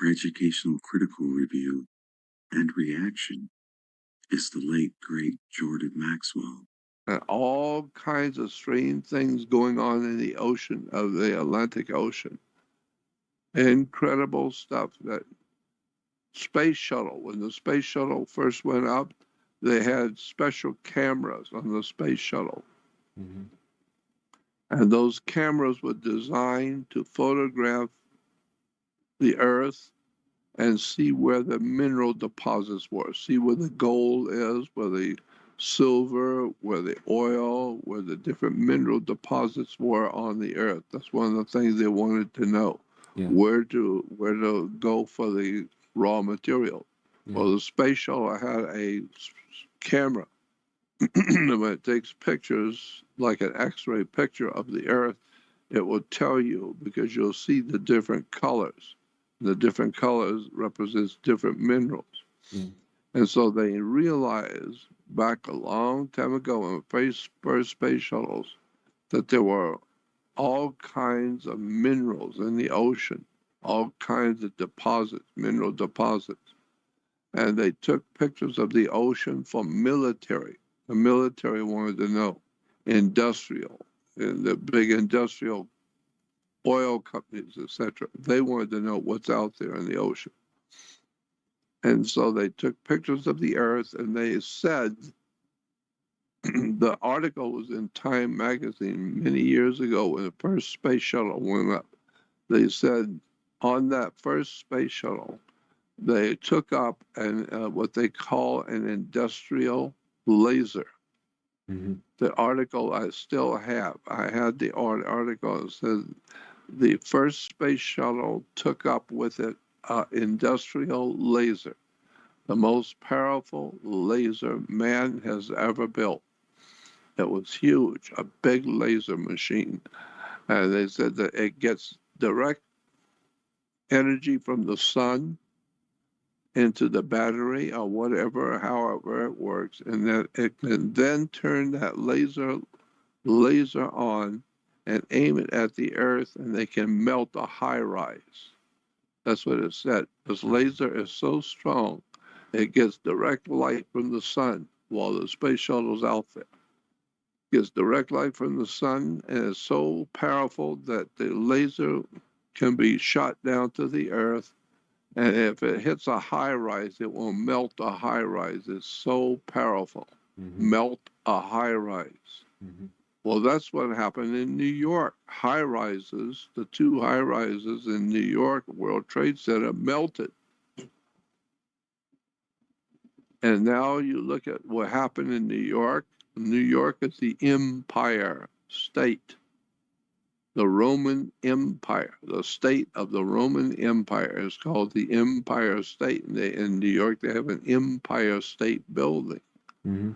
for educational critical review and reaction is the late, great Jordan Maxwell. And all kinds of strange things going on in the ocean, of the Atlantic Ocean. Incredible stuff. That space shuttle, when the space shuttle first went up, they had special cameras on the space shuttle. Mm-hmm. And those cameras were designed to photograph the Earth and see where the mineral deposits were, see where the gold is, where the silver, where the oil, where the different mineral deposits were on the Earth. That's one of the things they wanted to know. Yeah. Where to go for the raw material. Yeah. Well, the space shuttle had a camera. When it takes pictures, like an X-ray picture of the Earth, it will tell you, because you'll see the different colors. The different colors represents different minerals. Mm. And so they realized back a long time ago in the first space shuttles that there were all kinds of minerals in the ocean, all kinds of deposits, mineral deposits. And they took pictures of the ocean for military. The military wanted to know, industrial, and the big industrial oil companies, etc. They wanted to know what's out there in the ocean. And so they took pictures of the Earth, and they said, the article was in Time magazine many years ago when the first space shuttle went up. They said on that first space shuttle, they took up what they call an industrial laser. Mm-hmm. The article I still have. I had the article. It says the first space shuttle took up with it an industrial laser, the most powerful laser man has ever built. It was huge, a big laser machine. And they said that it gets direct energy from the sun into the battery or whatever, however it works, and that it can then turn that laser on and aim it at the Earth, and they can melt a high rise. That's what it said. This laser is so strong, it gets direct light from the sun while the space shuttle's out there. It gets direct light from the sun, and it's so powerful that the laser can be shot down to the Earth. And if it hits a high rise, it will melt a high rise. It's so powerful. Mm-hmm. Melt a high rise. Mm-hmm. Well, that's what happened in New York. High rises, the two high rises in New York, World Trade Center, melted. And now you look at what happened in New York. New York is the Empire State. The Roman Empire, the state of the Roman Empire is called the Empire State. And in New York, they have an Empire State Building. Mm-hmm.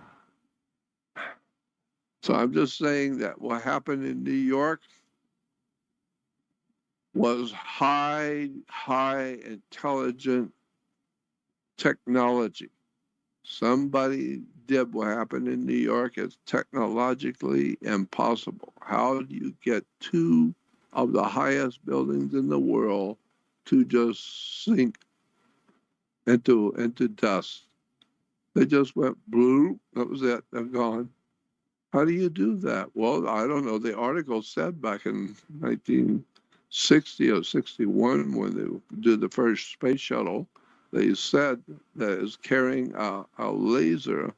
So I'm just saying that what happened in New York was high intelligent technology. Somebody did what happened in New York. It's technologically impossible. How do you get two of the highest buildings in the world to just sink into dust? They just went blue. That was it. They're gone. How do you do that? Well, I don't know. The article said back in 1960 or 61, when they did the first space shuttle, they said that it's carrying a laser,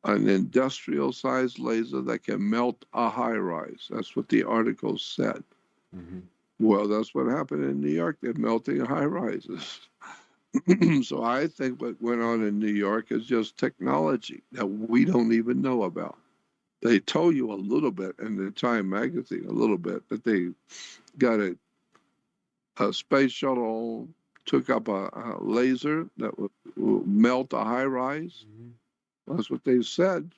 an industrial-sized laser that can melt a high-rise. That's what the article said. Mm-hmm. Well, that's what happened in New York. They're melting high-rises. So I think what went on in New York is just technology that we don't even know about. They told you a little bit in the Time magazine, a little bit, that they got a space shuttle, took up a laser that would melt a high rise. Mm-hmm. That's what they said.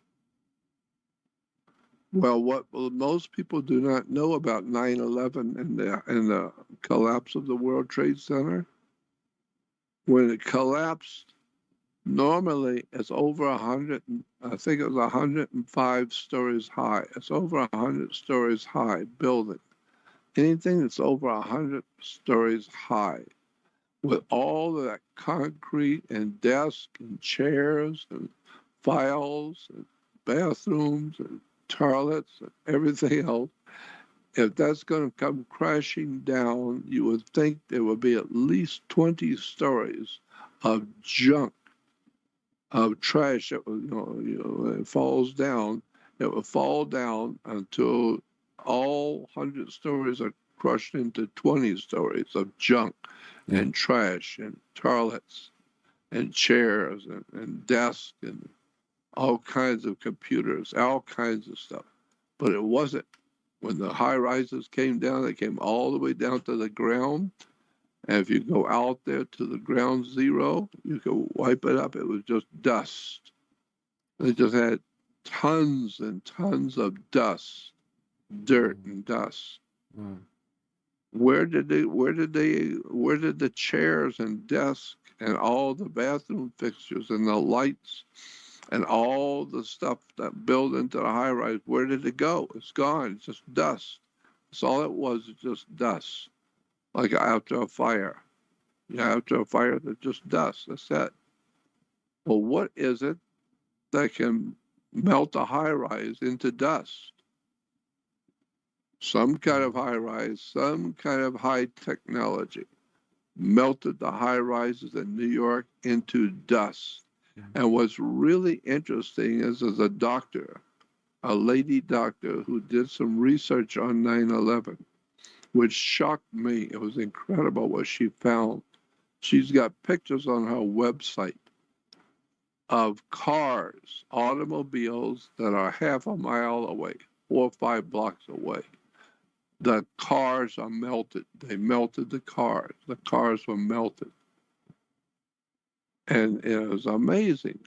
Well, what most people do not know about 9/11 and the collapse of the World Trade Center, when it collapsed, normally it's over 100, I think it was 105 stories high. It's over 100 stories high building. Anything that's over 100 stories high with all of that concrete and desks and chairs and files and bathrooms and toilets and everything else, if that's going to come crashing down, you would think there would be at least 20 stories of junk, of trash that would, when it falls down, it will fall down until all 100 stories are crushed into 20 stories of junk Yeah. and trash and toilets and chairs and desks and all kinds of computers, all kinds of stuff. But it wasn't. When the high rises came down, they came all the way down to the ground. And if you go out there to the ground zero, you could wipe it up. It was just dust. They just had tons and tons of dust, dirt and dust. Wow. Where did the chairs and desks and all the bathroom fixtures and the lights and all the stuff that built into the high rise, where did it go? It's gone. It's just dust. That's all it was, just dust. Like after a fire. After a fire, there's just dust. That's it. Well, what is it that can melt a high rise into dust? Some kind of high rise, some kind of high technology melted the high rises in New York into dust. And what's really interesting is there's a doctor, a lady doctor, who did some research on 9/11, which shocked me. It was incredible what she found. She's got pictures on her website of cars, automobiles that are half a mile away, 4 or 5 blocks away. The cars are melted. They melted the cars. The cars were melted. And it was amazing.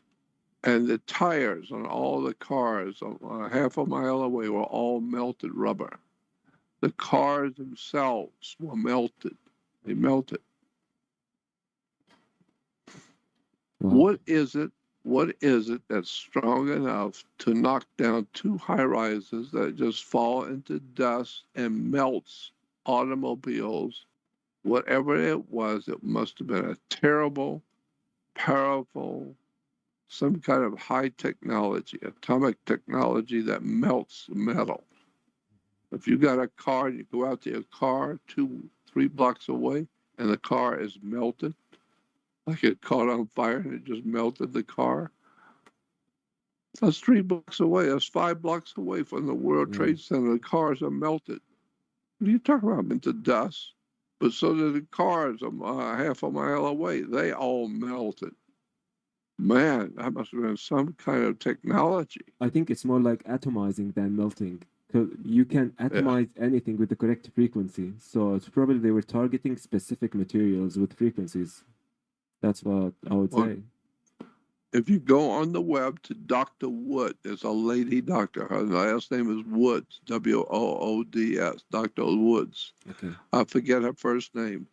And the tires on all the cars half a mile away were all melted rubber. The cars themselves were melted. They melted. Wow. What is it that's strong enough to knock down 2 high rises that just fall into dust and melts automobiles? Whatever it was, it must have been a terrible, powerful, some kind of high technology, atomic technology that melts metal. If you got a car and you go out to your car 2-3 blocks away and the car is melted, like it caught on fire and it just melted the car, that's 3 blocks away. That's 5 blocks away from the World Trade Center. The cars are melted. What are you talking about? Into dust. But so did the cars half a mile away. They all melted. Man, that must have been some kind of technology. I think it's more like atomizing than melting. 'Cause you can atomize anything with the correct frequency. So it's probably they were targeting specific materials with frequencies. That's what I would say. If you go on the web to Dr. Wood, there's a lady doctor. Her last name is Woods, Woods, Dr. Woods. Okay. I forget her first name.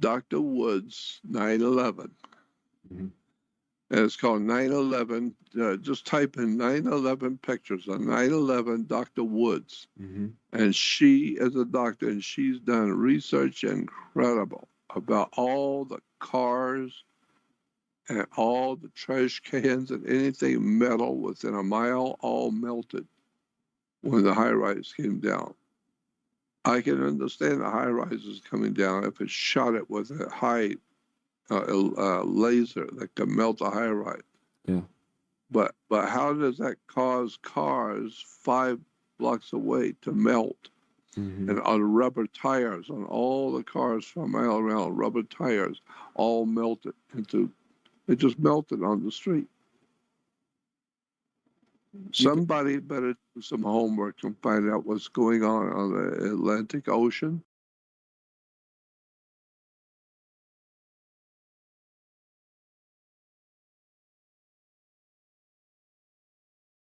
Dr. Woods, 9/11. Mm-hmm. And it's called 9/11. Just type in 9/11 pictures of 9/11 Dr. Woods. Mm-hmm. And she is a doctor, and she's done research incredible about all the cars and all the trash cans and anything metal within a mile all melted when the high rise came down. I can understand the high rises coming down if it shot it with a high laser that can melt a high rise. Yeah. But how does that cause cars 5 blocks away to melt? Mm-hmm. And on rubber tires, on all the cars for a mile around, rubber tires all melted into. It just melted on the street. Somebody better do some homework and find out what's going on the Atlantic Ocean